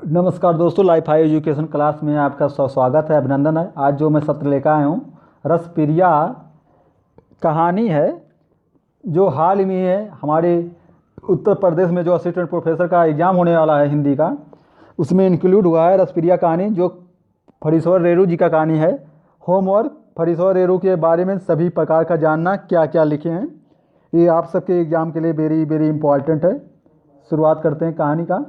नमस्कार दोस्तों, life high education class में आपका स्वागत है, अभिनंदन है। आज जो मैं सत्र लेकर आया हूँ रसप्रिया कहानी है, जो हाल ही में है हमारे उत्तर प्रदेश में जो असिस्टेंट प्रोफेसर का एग्ज़ाम होने वाला है हिंदी का, उसमें इंक्लूड हुआ है रसप्रिया कहानी, जो फरीश्वर रेरू जी का कहानी है। होमवर्क, फरीश्वर रेरू के बारे में सभी प्रकार का जानना, क्या क्या लिखे हैं, ये आप सबके एग्ज़ाम के लिए वेरी वेरी इंपॉर्टेंट है। शुरुआत करते हैं कहानी का।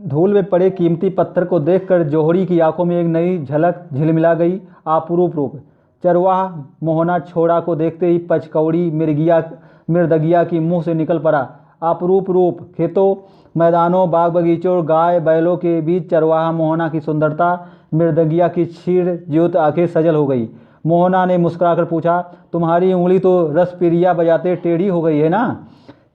धूल में पड़े कीमती पत्थर को देखकर जौहरी की आंखों में एक नई झलक झिलमिला गई। अपूर्व रूप। चरवाहा मोहना छोड़ा को देखते ही पचकौड़ी मृदगिया की मुंह से निकल पड़ा। अपूर्व रूप। खेतों, मैदानों, बाग बगीचों, गाय बैलों के बीच चरवाहा मोहना की सुंदरता मृदगिया की क्षीण ज्योत आंखें सजल हो गई। मोहना ने मुस्कुराकर पूछा, तुम्हारी उंगली तो रसप्रिया बजाते टेढ़ी हो गई है ना?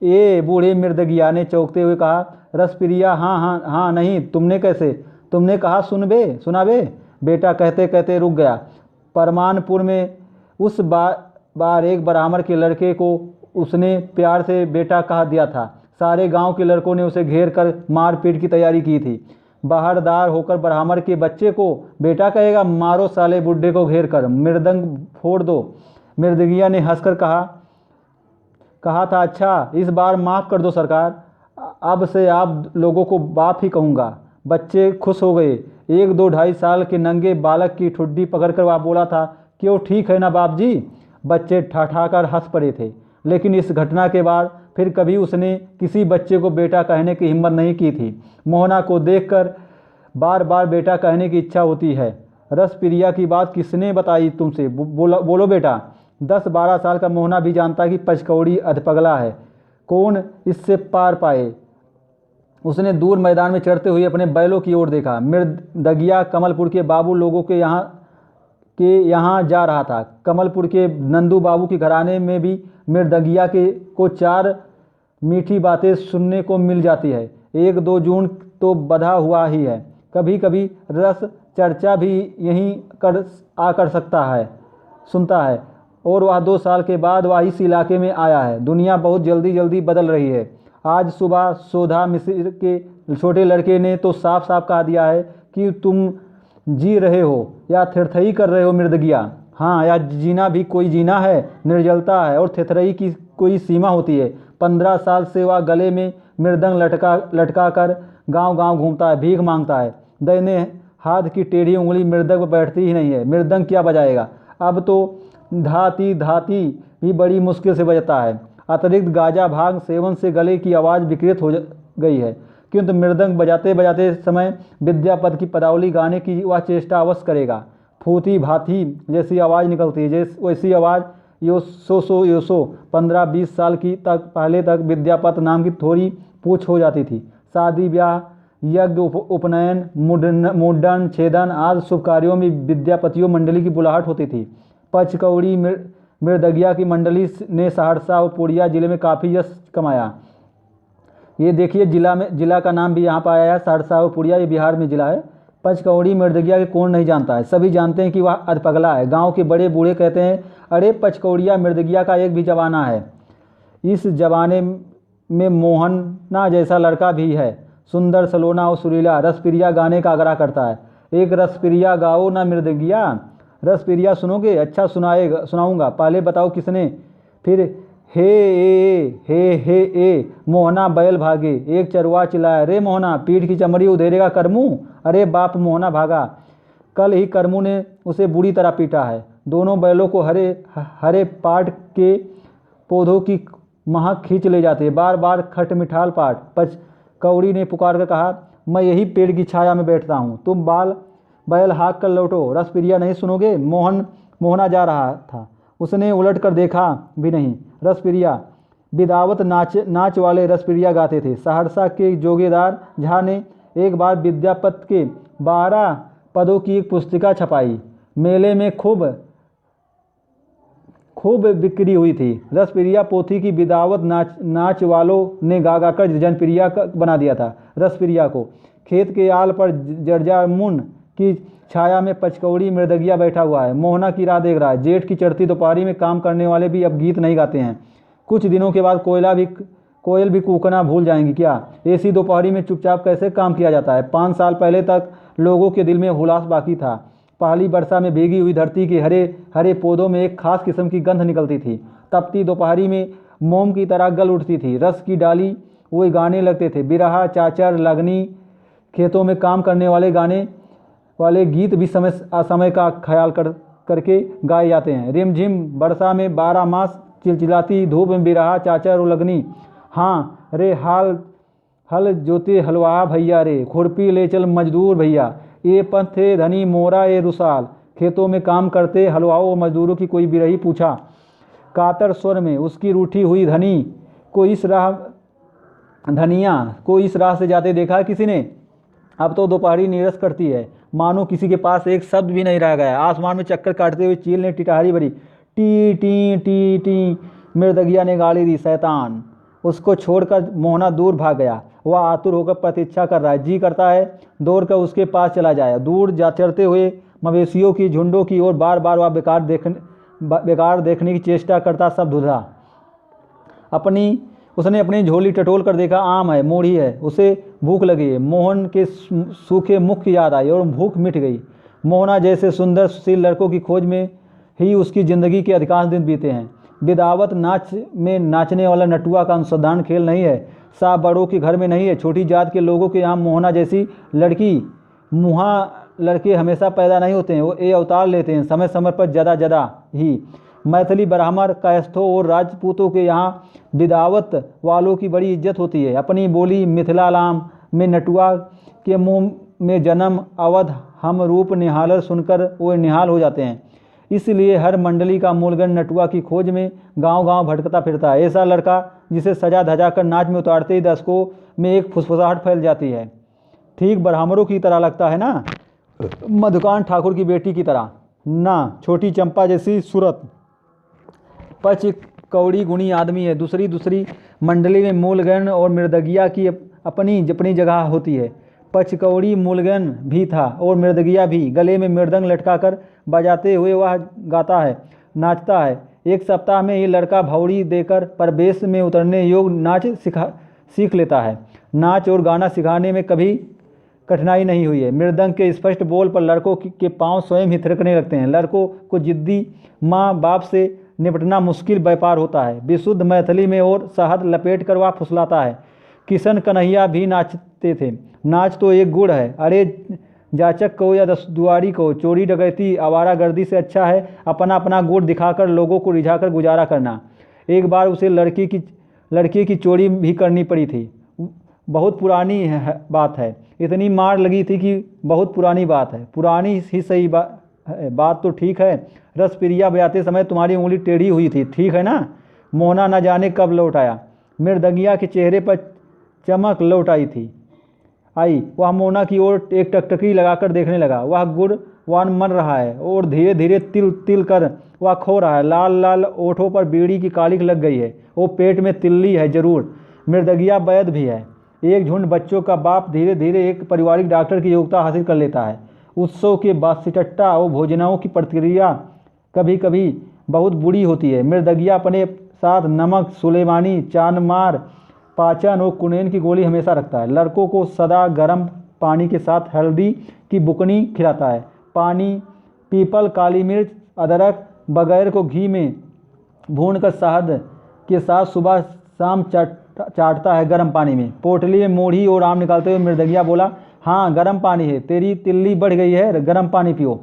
ये बूढ़े मृदगिया ने चौंकते हुए कहा। रसप्रिया, हाँ हाँ हाँ नहीं, तुमने कैसे? तुमने कहा सुना बे। बेटा कहते कहते रुक गया। परमानपुर में उस बार एक ब्राह्मण के लड़के को उसने प्यार से बेटा कहा दिया था। सारे गांव के लड़कों ने उसे घेर कर मारपीट की तैयारी की थी। बाहरदार होकर ब्राह्मण के बच्चे को बेटा कहेगा? मारो साले बुड्ढे को घेर कर मृदंग फोड़ दो। मृदगिया ने हंसकर कहा था, अच्छा इस बार माफ़ कर दो सरकार, अब से आप लोगों को बाप ही कहूँगा। बच्चे खुश हो गए। 1-2-2.5 साल के नंगे बालक की ठुड्डी पकड़कर वह बोला था, क्यों ठीक है ना बाप जी? बच्चे ठाठाकर हंस पड़े थे। लेकिन इस घटना के बाद फिर कभी उसने किसी बच्चे को बेटा कहने की हिम्मत नहीं की थी। मोहना को देखकर बार बार बेटा कहने की इच्छा होती है। रसप्रिया की बात किसने बताई तुमसे? बोलो बेटा। 10-12 साल का मोहना भी जानता कि पचकौड़ी अधपगला है, कौन इससे पार पाए। उसने दूर मैदान में चढ़ते हुए अपने बैलों की ओर देखा। मृदगिया कमलपुर के बाबू लोगों के यहाँ जा रहा था। कमलपुर के नंदू बाबू के घराने में भी मृदगिया को 4 मीठी बातें सुनने को मिल जाती है। 1-2 जून तो बधा हुआ ही है। कभी कभी रस चर्चा भी यहीं आकर सुनता है। और वह 2 साल के बाद वह इस इलाके में आया है। दुनिया बहुत जल्दी जल्दी बदल रही है। आज सुबह सोधा मिश्र के छोटे लड़के ने तो साफ साफ कहा दिया है कि तुम जी रहे हो या थेथरई कर रहे हो मृदगिया। हाँ, या जीना भी कोई जीना है, निर्जलता है और थेथरई की कोई सीमा होती है। 15 साल से वह गले में मृदंग लटका कर गांव गांव घूमता है, भीख मांगता है। दाहिने हाथ की टेढ़ी उंगली मृदंग पर बैठती ही नहीं है। मृदंग क्या बजाएगा? अब तो धाती भी बड़ी मुश्किल से बजता है। अतिरिक्त गांजा भांग सेवन से गले की आवाज़ विकृत हो गई है। किंतु मृदंग बजाते बजाते समय विद्यापति की पदावली गाने की वह चेष्टा अवश्य करेगा। फूती भाती जैसी आवाज़ निकलती है, वैसी आवाज़ योसो 15-20 साल की पहले तक विद्यापति नाम की थोड़ी पूछ हो जाती थी। शादी ब्याह, यज्ञ, उपनयन, मुंडन, छेदन आदि शुभ कार्यों में विद्यापतियों मंडली की बुलाहट होती थी। पचकौड़ी मृदगिया की मंडली ने सहरसा और पूर्णिया जिले में काफ़ी यश कमाया। ये देखिए, जिला का नाम भी यहाँ पर आया है, सहरसा और पूर्णिया, ये बिहार में जिला है। पचकौड़ी मृदगिया के कौन नहीं जानता है? सभी जानते हैं कि वह अधपगला है। गांव के बड़े बूढ़े कहते हैं, अरे पचकौड़िया मृदगिया का एक भी जवाना है। इस जवाने में मोहना जैसा लड़का भी है, सुंदर, सलोना और सुरीला। रसप्रिया गाने का आग्रह करता है। एक रसप्रिया गाओ ना मृदगिया। रसप्रिया सुनोगे? अच्छा सुनाऊंगा, पहले बताओ किसने? फिर हे ए मोहना बैल भागे। एक चरवा चिल्लाया, रे मोहना पीठ की चमड़ी उधेरेगा करमू। अरे बाप, मोहना भागा। कल ही करमू ने उसे बुरी तरह पीटा है। दोनों बैलों को हरे पाट के पौधों की महक खींच ले जाते, बार बार खटमिठाल पाट। पचकौड़ी ने पुकार कर कहा, मैं यही पेड़ की छाया में बैठता हूँ, तुम बैल हाँक कर लौटो। रसप्रिया, नहीं सुनोगे? मोहना जा रहा था, उसने उलट कर देखा भी नहीं। रसप्रिया। विदावत नाच वाले रसप्रिया गाते थे। सहरसा के जोगेदार झा ने एक बार विद्यापति के 12 पदों की एक पुस्तिका छपाई। मेले में खूब बिक्री हुई थी। रसप्रिया पोथी की विदावत नाच वालों ने गा कर जनप्रिया बना दिया था। रसप्रिया को खेत के आल पर जर्जामुन की छाया में पचकौड़ी मृदगिया बैठा हुआ है, मोहना की राह देख रहा है। जेठ की चढ़ती दोपहरी में काम करने वाले भी अब गीत नहीं गाते हैं। कुछ दिनों के बाद कोयल भी कूकना भूल जाएंगी क्या? ऐसी दोपहरी में चुपचाप कैसे काम किया जाता है? 5 साल पहले तक लोगों के दिल में हुलास बाकी था। पहली वर्षा में भीगी हुई धरती के हरे हरे पौधों में एक खास किस्म की गंध निकलती थी। तपती दोपहरी में मोम की तरह गल उठती थी। रस की डाली वो गाने लगते थे। बिरहा, चाचर, लगनी, खेतों में काम करने वाले गाने वाले गीत भी समय असमय का ख्याल करके गाए जाते हैं। रिमझिम वर्षा में 12 मास चिलचिलाती धूप में बिरहा, चाचर और लगनी। हाँ रे हल जोते हलवा भैया रे, खुरपी ले चल मजदूर भैया, ये पंथे धनी मोरा ये रुसाल। खेतों में काम करते हलवाओं और मजदूरों की कोई बिरही पूछा कातर स्वर में, उसकी रूठी हुई धनिया को इस राह से जाते देखा किसी ने? अब तो दोपहरी नीरस करती है, मानो किसी के पास एक शब्द भी नहीं रह गया। आसमान में चक्कर काटते हुए चील ने टिटहारी भरी। टी टी टी टी मृदगिया ने गाली दी। शैतान! उसको छोड़कर मोहना दूर भाग गया। वह आतुर होकर प्रतीक्षा कर रहा है। जी करता है दौड़कर उसके पास चला जाए। दूर जा चढ़ते हुए मवेशियों की झुंडों की ओर बार बार वह बेकार देखने की चेष्टा करता सब धुधा। उसने अपनी झोली टटोल कर देखा, आम है, मूढ़ी है। उसे भूख लगी है। मोहन के सूखे मुख की याद आई और भूख मिट गई। मोहना जैसे सुंदर सुशील लड़कों की खोज में ही उसकी ज़िंदगी के अधिकांश दिन बीते हैं। विदावत नाच में नाचने वाला नटुआ का अनुसंधान खेल नहीं है। साहब बड़ों के घर में नहीं है। छोटी जात के लोगों के यहाँ मोहना जैसी लड़के हमेशा पैदा नहीं होते हैं, वो ये अवतार लेते हैं समय समय पर ज़्यादा ही। मैथिली, ब्राह्मण, कायस्थों और राजपूतों के यहाँ विदावत वालों की बड़ी इज्जत होती है। अपनी बोली मिथिलालाम में नटुआ के मुँह में जन्म अवध हम रूप निहालर सुनकर वो निहाल हो जाते हैं। इसलिए हर मंडली का मूलगण नटुआ की खोज में गांव-गांव भटकता फिरता है। ऐसा लड़का जिसे सजा धजा कर नाच में उतारते ही दर्शकों में एक फुसफुसाहट फैल जाती है। ठीक ब्राह्मणों की तरह लगता है ना, मधुकान ठाकुर की बेटी की तरह ना, छोटी चंपा जैसी सूरत। पच कौड़ी गुणी आदमी है। दूसरी मंडली में मूलगण और मृदगिया की अपनी जगह होती है। पचकौड़ी मूलगन भी था और मृदगिया भी। गले में मृदंग लटकाकर बजाते हुए वह गाता है, नाचता है। एक सप्ताह में ये लड़का भौड़ी देकर परवेश में उतरने योग्य नाच सीख लेता है। नाच और गाना सिखाने में कभी कठिनाई नहीं हुई है। मृदंग के स्पष्ट बोल पर लड़कों के पांव स्वयं ही थिरकने लगते हैं। लड़कों को जिद्दी माँ बाप से निपटना मुश्किल व्यापार होता है। विशुद्ध मैथिली में और शहद लपेट कर वह फुसलाता है। किशन कन्हैया भी नाचते थे। नाच तो एक गुण है। अरे जाचक को या दुआरी को, चोरी डकैती आवारागर्दी से अच्छा है अपना अपना गुण दिखाकर लोगों को रिझाकर गुजारा करना। एक बार उसे लड़की की चोरी भी करनी पड़ी थी। बहुत पुरानी बात है। इतनी मार लगी थी कि बहुत पुरानी बात है। पुरानी ही सही बात तो ठीक है। रस प्रिया बजाते समय तुम्हारी उंगली टेढ़ी हुई थी, ठीक है ना? मोहना न जाने कब लौट आया। मृदगिया के चेहरे पर चमक लौट आई। वह मोहना की ओर एक टकटकी लगाकर देखने लगा। वह गुणवान मन रहा है और धीरे धीरे तिल तिल कर वह खो रहा है। लाल लाल ओठों पर बीड़ी की कालिख लग गई है। वो पेट में तिल्ली है जरूर। मृदगिया वैद भी है। एक झुंड बच्चों का बाप धीरे धीरे एक पारिवारिक डॉक्टर की योग्यता हासिल कर लेता है। उत्सव के बासिटट्टा और भोजनाओं की प्रतिक्रिया कभी कभी बहुत बुरी होती है। मृदगिया अपने साथ नमक, सुलेमानी, चानमार, पाचन और कुनेन की गोली हमेशा रखता है। लड़कों को सदा गर्म पानी के साथ हल्दी की बुकनी खिलाता है। पानी, पीपल, काली मिर्च, अदरक बगैर को घी में भूनकर शहद के साथ सुबह शाम चाटता है गर्म पानी में। पोटली में मूढ़ी और आम निकालते हुए मृदगिया बोला, हाँ गर्म पानी है, तेरी तिल्ली बढ़ गई है, गर्म पानी पियो।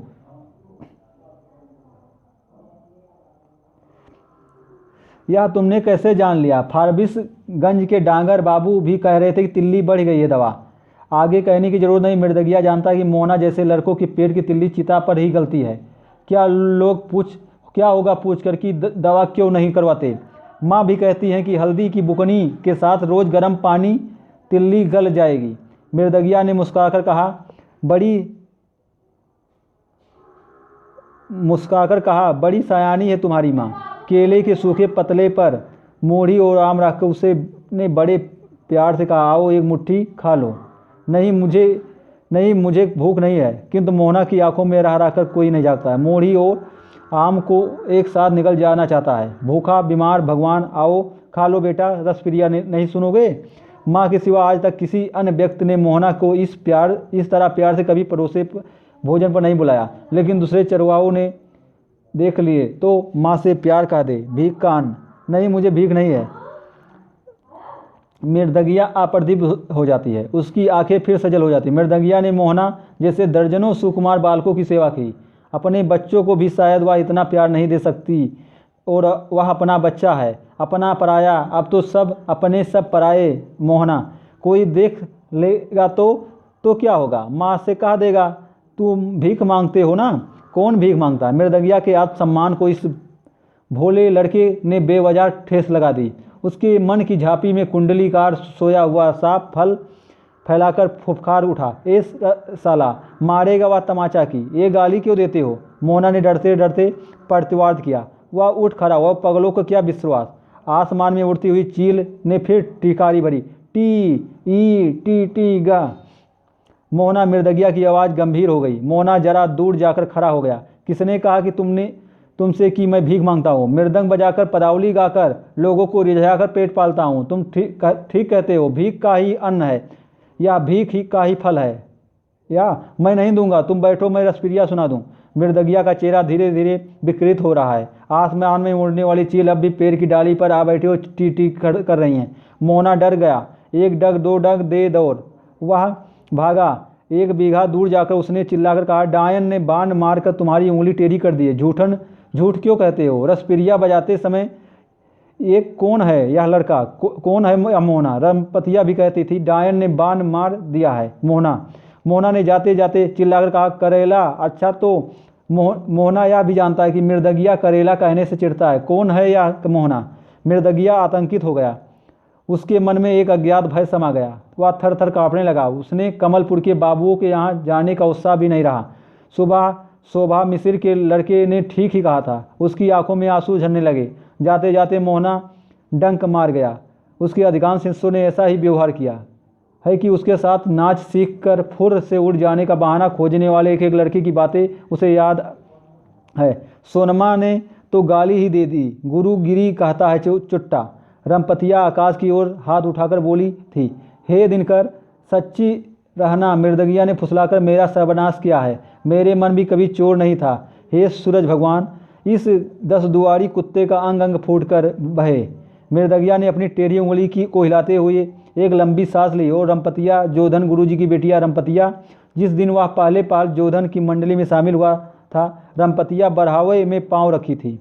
यह तुमने कैसे जान लिया? फारबिसगंज के डांगर बाबू भी कह रहे थे कि तिल्ली बढ़ गई है। दवा आगे कहने की जरूरत नहीं। मृदगिया जानता कि मोहना जैसे लड़कों की पेट की तिल्ली चिता पर ही गलती है। क्या होगा पूछ कर कि दवा क्यों नहीं करवाते? माँ भी कहती हैं कि हल्दी की बुकनी के साथ रोज़ गर्म पानी तिल्ली गल जाएगी। मृदगिया ने मुस्कुराकर बड़ी सयानी है तुम्हारी माँ। केले के सूखे पतले पर मूढ़ी और आम रखकर उसे ने बड़े प्यार से कहा, आओ एक मुट्ठी खा लो। नहीं मुझे भूख नहीं है। किंतु मोहना की आंखों में रह रहकर कोई नहीं जागता है। मूढ़ी और आम को एक साथ निकल जाना चाहता है। भूखा बीमार भगवान, आओ खा लो बेटा। रसप्रिया ने, नहीं सुनोगे? माँ के सिवा आज तक किसी अन्य व्यक्ति ने मोहना को इस तरह प्यार से कभी परोसे भोजन पर नहीं बुलाया। लेकिन दूसरे चरवाहों ने देख लिए तो माँ से प्यार कह दे, भीख का अन्न नहीं, मुझे भीख नहीं है। मृदंगिया अप्रदीप हो जाती है, उसकी आंखें फिर सजल हो जाती। मृदंगिया ने मोहना जैसे दर्जनों सुकुमार बालकों की सेवा की। अपने बच्चों को भी शायद वह इतना प्यार नहीं दे सकती, और वह अपना बच्चा है, अपना पराया। अब तो सब अपने सब पराए। मोहना, कोई देख लेगा तो क्या होगा? माँ से कह देगा तुम भीख मांगते हो ना। कौन भीख मांगता है? मृदंगिया के आत्मसम्मान को इस भोले लड़के ने बेवजह ठेस लगा दी। उसके मन की झांपी में कुंडलीकार सोया हुआ सांप फल फैलाकर फुफकार उठा, ए साला, मारेगा वह तमाचा की, ये गाली क्यों देते हो? मोहना ने डरते डरते प्रतिवाद किया। वह उठ खड़ा हुआ, पगलों को क्या विश्वास। आसमान में उड़ती हुई चील ने फिर टीकारी भरी, टी ई टी टी गा। मोहना मृदंगिया की आवाज़ गंभीर हो गई। मोहना जरा दूर जाकर खड़ा हो गया। किसने कहा कि तुमसे कि मैं भीख मांगता हूँ? मृदंग बजाकर पदावली गाकर लोगों को रिझाकर पेट पालता हूँ। तुम ठीक कहते हो। भीख का ही अन्न है या भीख ही का ही फल है? या मैं नहीं दूंगा, तुम बैठो, मैं रसप्रिया सुना दूं। मृदंगिया का चेहरा धीरे धीरे विकृत हो रहा है। आसमान में उड़ने वाली चील अब भी पेड़ की डाली पर आ बैठी और टी टी कर रही हैं। मोहना डर गया। एक डग, दो डग दे दौड़। वह भागा। 1 बीघा दूर जाकर उसने चिल्लाकर कहा, डायन ने बाण मारकर तुम्हारी उंगली टेढ़ी कर दी है। झूठ क्यों कहते हो? रसप्रिया बजाते समय ये कौन है यह लड़का? कौन है मोहना? रमपतिया भी कहती थी, डायन ने बाण मार दिया है मोहना ने जाते जाते चिल्लाकर कहा, करेला। अच्छा तो मोहना यह भी जानता है कि मृदंगिया करेला कहने से चिढ़ता है। कौन है यह मोहना? मृदंगिया आतंकित हो गया। उसके मन में एक अज्ञात भय समा गया। वह थर थर काँपने लगा। उसने कमलपुर के बाबुओं के यहाँ जाने का उत्साह भी नहीं रहा। सुबह शोभा मिश्र के लड़के ने ठीक ही कहा था। उसकी आंखों में आंसू झरने लगे। जाते जाते मोहना डंक मार गया। उसके अधिकांश शिष्यों ने ऐसा ही व्यवहार किया है कि उसके साथ नाच सीखकर फुर से उड़ जाने का बहाना खोजने वाले एक लड़के की बातें उसे याद है। सोनमा ने तो गाली ही दे दी। गुरु गिरी कहता है चुट्टा। रमपतिया आकाश की ओर हाथ उठाकर बोली थी, हे दिनकर, सच्ची रहना। मृदंगिया ने फुसलाकर मेरा सर्वनाश किया है। मेरे मन भी कभी चोर नहीं था। हे सूरज भगवान, इस 10 दुआरी कुत्ते का अंग अंग फूट कर बहे। मृदंगिया ने अपनी टेढ़ी उंगली को हिलाते हुए एक लंबी सांस ली और रमपतिया, जोधन गुरुजी की बेटिया रमपतिया, जिस दिन वह पहले पाल जोधन की मंडली में शामिल हुआ था, रमपतिया बढ़ावे में पांव रखी थी।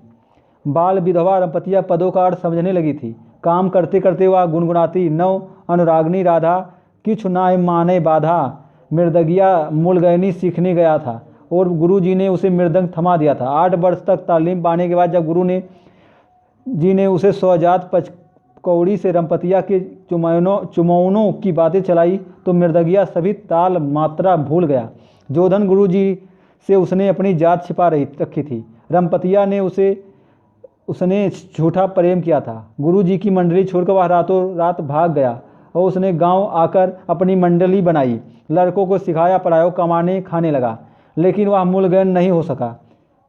बाल विधवा रमपतिया पदों का अर्थ समझने लगी थी। काम करते करते वह गुनगुनाती, नव अनुरागनी राधा, किछु नाय माने बाधा। मृदंगिया मूलगैनी सीखने गया था और गुरुजी ने उसे मृदंग थमा दिया था। 8 वर्ष तक तालीम पाने के बाद जब गुरु जी ने उसे स्वजात पचकौड़ी से रमपतिया के चुमौनों की बातें चलाई तो मृदंगिया सभी ताल मात्रा भूल गया। जोधन गुरुजी से उसने अपनी जात छिपा रखी थी। रमपतिया ने उसने झूठा प्रेम किया था। गुरुजी की मंडली छोड़कर वह रातों रात भाग गया और उसने गांव आकर अपनी मंडली बनाई। लड़कों को सिखाया, पढ़ाया, कमाने खाने लगा। लेकिन वह मूलगैन नहीं हो सका।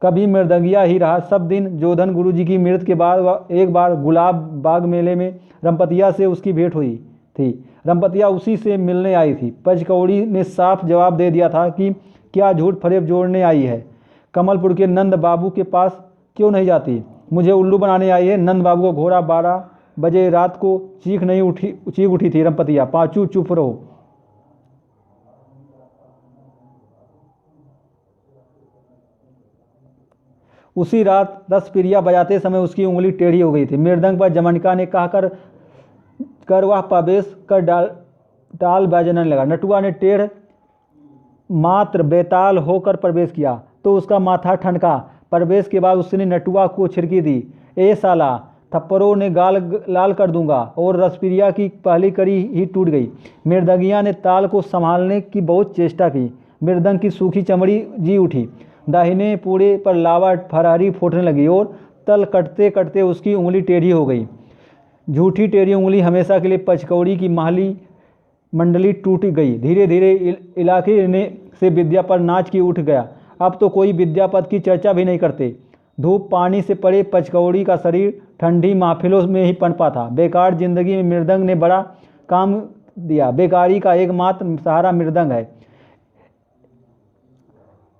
कभी मृदंगिया ही रहा। सब दिन जोधन गुरुजी की मृत्यु के बाद वह एक बार गुलाब बाग मेले में रमपतिया से उसकी भेंट हुई थी। रमपतिया उसी से मिलने आई थी। पचकौड़ी ने साफ जवाब दे दिया था कि क्या झूठ फरेब जोड़ने आई है। कमलपुर के नंद बाबू के पास क्यों नहीं जाती? मुझे उल्लू बनाने आई है। नंद बाबू को घोड़ा 12 बजे रात को चीख उठी थी रमपतिया, पाँचू चुप रहो। उसी रात रसप्रिया बजाते समय उसकी उंगली टेढ़ी हो गई थी। मृदंग पर जमनिका ने कहकर वह प्रवेश कर टाल बजाने लगा। नटुआ ने टेढ़ मात्र बेताल होकर प्रवेश किया तो उसका माथा ठनका। प्रवेश के बाद उसने नटुआ को छिड़की दी, ए साला, थप्पड़ों ने गाल लाल कर दूंगा। और रसप्रिया की पहली कड़ी ही टूट गई। मृदंगिया ने ताल को संभालने की बहुत चेष्टा की। मृदंग की सूखी चमड़ी जी उठी। दाहिने पूरे पर लावा फरहरी फूटने लगी और तल कटते कटते उसकी उंगली टेढ़ी हो गई। झूठी टेढ़ी उंगली हमेशा के लिए पचकौड़ी की महली मंडली टूट गई। धीरे धीरे इलाके से विद्या पर नाच की उठ गया। अब तो कोई विद्यापति की चर्चा भी नहीं करते। धूप पानी से पड़े पचकौड़ी का शरीर ठंडी महफिलों में ही पनपा था। बेकार जिंदगी में मृदंग ने बड़ा काम दिया। बेकारी का एकमात्र सहारा मृदंग है।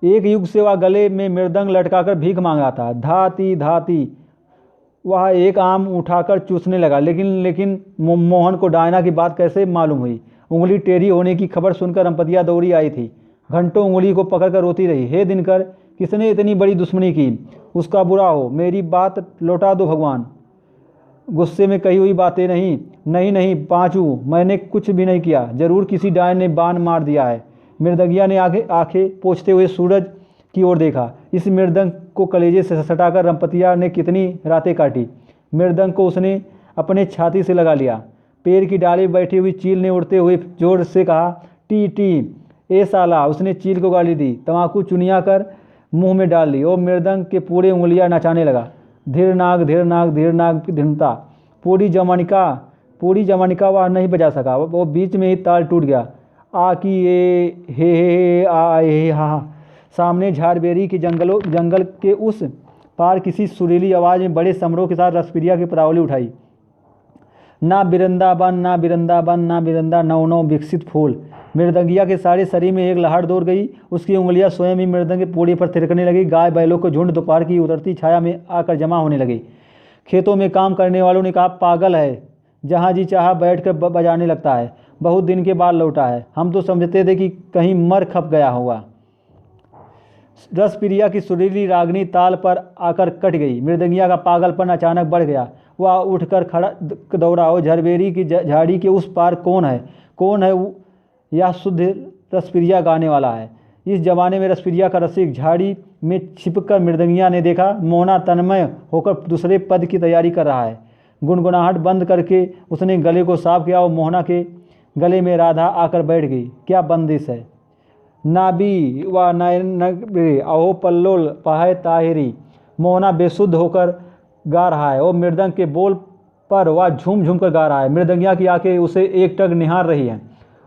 एक युग से वह गले में मृदंग लटकाकर भीख मांग रहा था। धाती धाती वह एक आम उठाकर चूसने लगा। लेकिन मोहन को डायना की बात कैसे मालूम हुई? उंगली टेढ़ी होने की खबर सुनकर रंपतिया दौड़ी आई थी। घंटों उंगली को पकड़कर रोती रही। हे दिनकर, किसने इतनी बड़ी दुश्मनी की? उसका बुरा हो, मेरी बात लौटा दो भगवान। गुस्से में कही हुई बातें नहीं। नहीं नहीं पांचू, मैंने कुछ भी नहीं किया। जरूर किसी डायन ने बाण मार दिया है। मृदंगिया ने आंखें पोंछते हुए सूरज की ओर देखा। इस मृदंग को कलेजे से सटाकर रंपतिया ने कितनी रातें काटी। मृदंग को उसने अपने छाती से लगा लिया। पेड़ की डाली बैठी हुई चील ने उड़ते हुए जोर से कहा, टी टी ए साला। उसने चील को गाली दी, तंबाकू चुनिया कर मुंह में डाल ली और मृदंग के पूरे उंगलियां नचाने लगा। धीर नाग धीर नाग धीर नाग धिनता। पूरी जमानिका वह नहीं बजा सका। वो बीच में ही ताल टूट गया। आ की ए हे आ हे हा। सामने झाड़बेरी के जंगल के उस पार किसी सुरीली आवाज़ में बड़े समारोह के साथ रसप्रिया की परावली उठाई। ना बिरंदाबन ना बिरंदाबन ना बिरंदा नौ नौ विकसित फूल। मृदंगिया के सारे शरीर में एक लहर दौड़ गई। उसकी उंगलियां स्वयं ही मृदंग के पूड़ी पर थिरकने लगी। गाय बैलों को झुंड दोपहर की उतरती छाया में आकर जमा होने लगे। खेतों में काम करने वालों ने कहा, पागल है, जहाँ जी चाहा बैठकर बजाने लगता है। बहुत दिन के बाद लौटा है। हम तो समझते थे कि कहीं मर खप गया होगा। रसप्रिया की सुरीली रागनी ताल पर आकर कट गई। मृदंगिया का पागलपन अचानक बढ़ गया। वह उठकर खड़ा दौड़ा और झरबेरी की झाड़ी के उस पार कौन है यह शुद्ध रसप्रिया गाने वाला है। इस जमाने में रसप्रिया का रसिक झाड़ी में छिपकर मृदंगिया ने देखा। मोहना तन्मय होकर दूसरे पद की तैयारी कर रहा है। गुनगुनाहट बंद करके उसने गले को साफ किया और मोहना के गले में राधा आकर बैठ गई। क्या बंदिश है! नाबी व नयन अहो पल्लोल पाहे ताहिरी। मोहना बेसुध होकर गा रहा है और मृदंग के बोल पर वह झूम झूम कर गा रहा है। मृदंगिया की आंखें उसे एकटक निहार रही हैं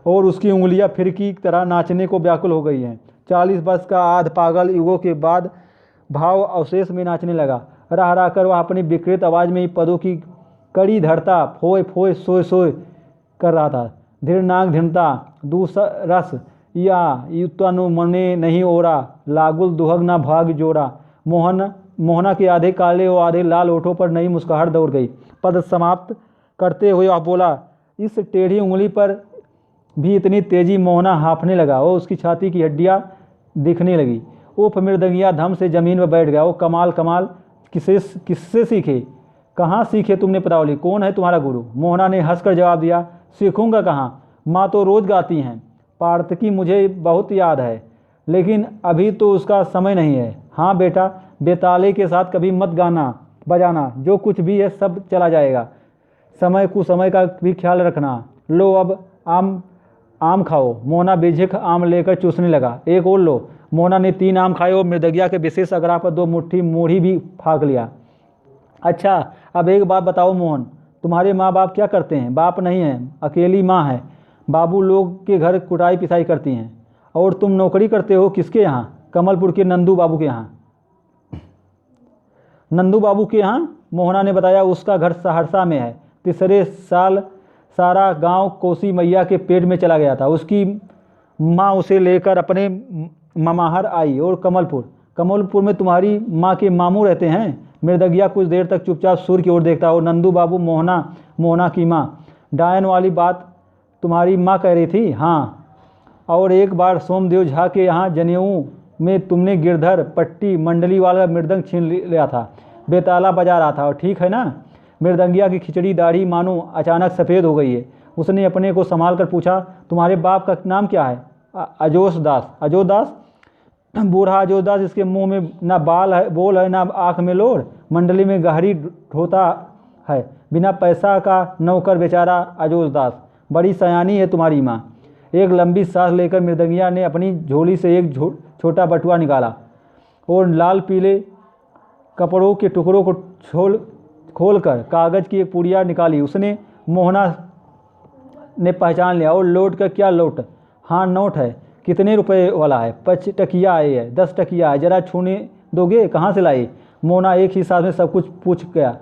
और उसकी उंगलियां फिरकी की तरह नाचने को व्याकुल हो गई हैं। 40 वर्ष का आध पागल युगों के बाद भाव अवशेष में नाचने लगा। रह रह कर वह अपनी विकृत आवाज़ में ही पदों की कड़ी धरता फोय फोय सोय सोय कर रहा था। धीर नाग धिनता दूसर रस या युतनु मने नहीं ओरा लागुल दुहग ना भाग जोरा। मोहना के आधे काले और आधे लाल ओठों पर नई मुस्कुराहट दौड़ गई। पद समाप्त करते हुए वह बोला, इस टेढ़ी उंगली पर भी इतनी तेजी। मोहना हाँफने लगा और उसकी छाती की हड्डियां दिखने लगी। उफ! मृदंगिया धम से जमीन पर बैठ गया। वो कमाल किससे सीखे? कहाँ सीखे तुमने पदावली? कौन है तुम्हारा गुरु? मोहना ने हंसकर जवाब दिया, सीखूंगा कहाँ, माँ तो रोज़ गाती हैं। पार्थकी मुझे बहुत याद है, लेकिन अभी तो उसका समय नहीं है। हाँ बेटा, बेताले के साथ कभी मत गाना बजाना। जो कुछ भी है सब चला जाएगा। समय कुसमय का भी ख्याल रखना। लो अब आम खाओ। मोहना बेझिझक आम लेकर चूसने लगा। एक और लो। मोहना ने 3 आम खाए और मृदंगिया के विशेष आग्रह पर 2 मुट्ठी मूढ़ी भी फाँक लिया। अच्छा, अब एक बात बताओ मोहन, तुम्हारे माँ बाप क्या करते हैं? बाप नहीं है, अकेली माँ है। बाबू लोग के घर कुटाई पिसाई करती हैं। और तुम नौकरी करते हो किसके यहाँ? कमलपुर के नंदू बाबू के यहाँ। नंदू बाबू के यहाँ? मोहना ने बताया, उसका घर सहरसा में है। तीसरे साल सारा गांव कोसी मैया के पेट में चला गया था। उसकी माँ उसे लेकर अपने ममाहर आई। और कमलपुर में तुम्हारी माँ के मामू रहते हैं? मृदंगिया कुछ देर तक चुपचाप सूर्य की ओर देखता। और नंदू बाबू मोहना की माँ, डायन वाली बात तुम्हारी माँ कह रही थी? हाँ। और एक बार सोमदेव झा के यहाँ जनेऊ में तुमने गिरधर पट्टी मंडली वाला मृदंग छीन लिया था। बेताला बजा रहा था, और ठीक है ना? मृदंगिया की खिचड़ी दाढ़ी मानो अचानक सफ़ेद हो गई है। उसने अपने को संभाल कर पूछा, तुम्हारे बाप का नाम क्या है? अजोस दास। बूढ़ा अजोस दास, इसके मुंह में ना बोल है ना आँख में लोड़। मंडली में गहरी ढोता है। बिना पैसा का नौकर बेचारा अजोस दास। बड़ी सयानी है तुम्हारी माँ। एक लंबी सांस लेकर मृदंगिया ने अपनी झोली से एक छोटा बटुआ निकाला और लाल पीले कपड़ों के टुकड़ों को खोलकर कागज़ की एक पुड़िया निकाली। उसने मोहना ने पहचान लिया। और लौट का क्या लौट? हाँ, नोट है। कितने रुपए वाला है? 5 टकिया है, 10 टकिया है। जरा छूने दोगे? कहाँ से लाई? मोहना एक ही साथ में सब कुछ पूछ गया।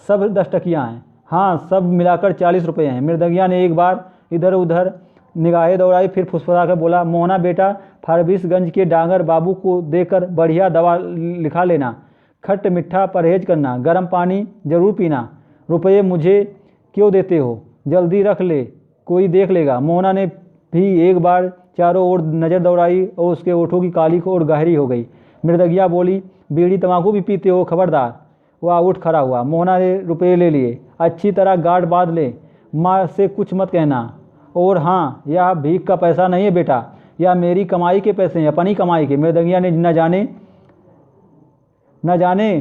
सब 10 टकियाँ हैं? हाँ, सब मिलाकर 40 रुपये हैं। मृदंगिया ने एक बार इधर उधर निगाहें दौड़ाई, फिर फुसफुसा कर बोला, मोहना बेटा, फारबिसगंज के डांगर बाबू को देकर बढ़िया दवा लिखा लेना, खट्ट मीठा परहेज करना, गर्म पानी जरूर पीना। रुपये मुझे क्यों देते हो? जल्दी रख ले, कोई देख लेगा। मोहना ने भी एक बार चारों ओर नज़र दौड़ाई और उसके ओठों की काली और गहरी हो गई। मृदंगिया बोली, बीड़ी तम्बाकू भी पीते हो? खबरदार। वह उठ खड़ा हुआ। मोहना ने रुपये ले लिए। अच्छी तरह गार्ड बांध ले, माँ से कुछ मत कहना। और हाँ, यह भीख का पैसा नहीं है बेटा, यह मेरी कमाई के पैसे हैं, अपनी कमाई के। मृदंगिया ने न जाने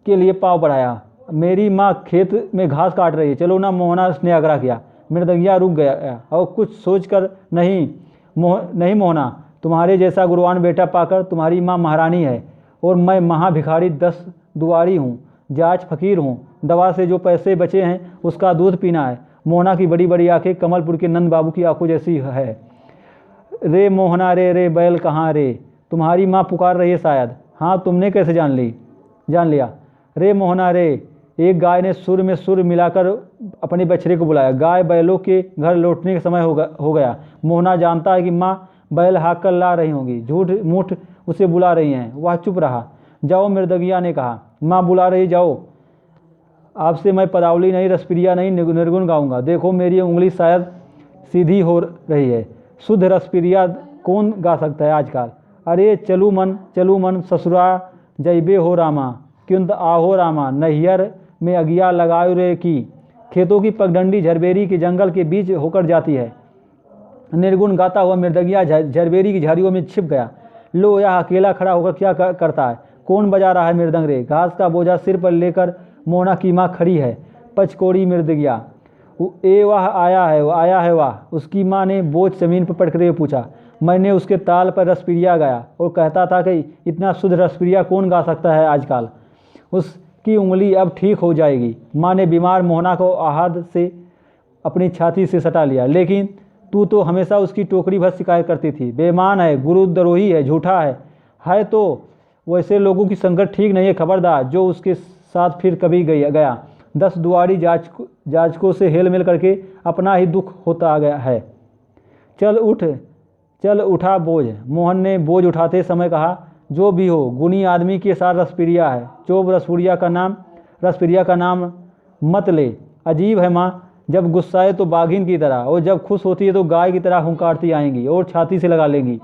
के लिए पाँव बढ़ाया। मेरी माँ खेत में घास काट रही है, चलो ना, मोहना ने आग्रह किया। मृदंगिया रुक गया और कुछ सोचकर, नहीं मोहना, तुम्हारे जैसा गुरुवान बेटा पाकर तुम्हारी माँ महारानी है और मैं महा भिखारी 10 दुआरी हूँ, जाच फकीर हूँ। दवा से जो पैसे बचे हैं उसका दूध पीना है। मोहना की बड़ी बड़ी आंखें कमलपुर के नंद बाबू की आंखों जैसी है। रे मोहना रे, रे बैल कहाँ रे? तुम्हारी माँ पुकार रही है शायद। हाँ, तुमने कैसे जान लिया? रे मोहना रे। एक गाय ने सुर में सुर मिलाकर अपने बछड़े को बुलाया। गाय बैलों के घर लौटने का समय हो गया। मोहना जानता है कि माँ बैल हाँक कर ला रही होंगी, झूठ मूठ उसे बुला रही हैं। वह चुप रहा। जाओ, मृदंगिया ने कहा, माँ बुला रही, जाओ। आपसे मैं पदावली नहीं, रसप्रिया नहीं, निर्गुण गाऊंगा। देखो, मेरी उंगली शायद सीधी हो रही है। शुद्ध रसप्रिया कौन गा सकता है आजकल? अरे चलू मन ससुरा जैबे हो रामा, क्युंत आहो रामा, नैहर में अगिया लगायो रे की। खेतों की पगडंडी झरबेरी के जंगल के बीच होकर जाती है। निर्गुण गाता हुआ मृदंगिया झरबेरी की झाड़ियों में छिप गया। लो, यह अकेला खड़ा होकर क्या करता है? कौन बजा रहा है मृदंग रे? घास का बोझा सिर पर लेकर मोहना की माँ खड़ी है। पचकोड़ी मृदंगिया, वह आया है वाह। उसकी माँ ने बोझ जमीन पर पटकते हुए पूछा। मैंने उसके ताल पर रसप्रिया गाया और कहता था कि इतना शुद्ध रसप्रिया कौन गा सकता है आजकल। उसकी उंगली अब ठीक हो जाएगी। माँ ने बीमार मोहना को आहत से अपनी छाती से सटा लिया। लेकिन तू तो हमेशा उसकी टोकरी भर शिकायत करती थी। बेईमान है, गुरुद्रोही है, झूठा है तो वैसे लोगों की संगत ठीक नहीं है। खबरदार, जो उसके साथ फिर कभी गया 10 दुआरी जाचकों से हेल मेल करके अपना ही दुख होता आ गया है। चल उठा बोझ। मोहन ने बोझ उठाते समय कहा, जो भी हो, गुणी आदमी के साथ रसप्रिया है। चोप रसप्रिया का नाम मत ले। अजीब है माँ, जब गुस्साए तो बाघिन की तरह और जब खुश होती है तो गाय की तरह हुंकारती आएंगी और छाती से लगा लेंगी।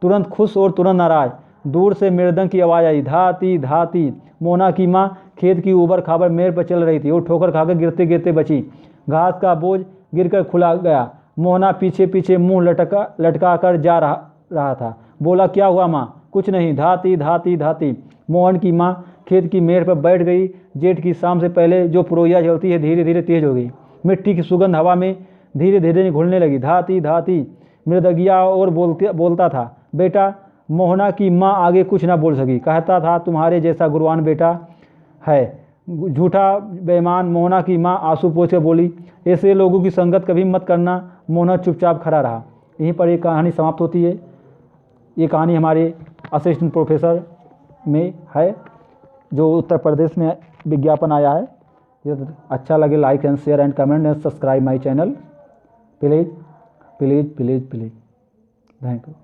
तुरंत खुश और तुरंत नाराज। दूर से मृदंग की आवाज़ आई, धाती धाती। मोहना की माँ खेत की ऊबर खाबर मेड़ पर चल रही थी और ठोकर खाकर गिरते गिरते बची। घास का बोझ गिरकर खुला गया। मोहना पीछे पीछे मुंह लटका कर जा रहा था। बोला, क्या हुआ माँ? कुछ नहीं, धाती धाती धाती। मोहन की माँ खेत की मेड़ पर बैठ गई। जेठ की शाम से पहले जो पुरोहिया जलती है धीरे धीरे तेज हो गई। मिट्टी की सुगंध हवा में धीरे धीरे घुलने लगी। धाती धाती। मृदंगिया और बोलता था। बेटा, मोहना की माँ आगे कुछ ना बोल सकी। कहता था, तुम्हारे जैसा गुरुवान बेटा है, झूठा बेईमान। मोहना की माँ आंसू पोंछ कर बोली, ऐसे लोगों की संगत कभी मत करना। मोहना चुपचाप खड़ा रहा। यहीं पर एक कहानी समाप्त होती है। ये कहानी हमारे असिस्टेंट प्रोफेसर में है, जो उत्तर प्रदेश में विज्ञापन आया है। यदि अच्छा लगे, like and share and comment and subscribe my channel, please please please please. Thank you.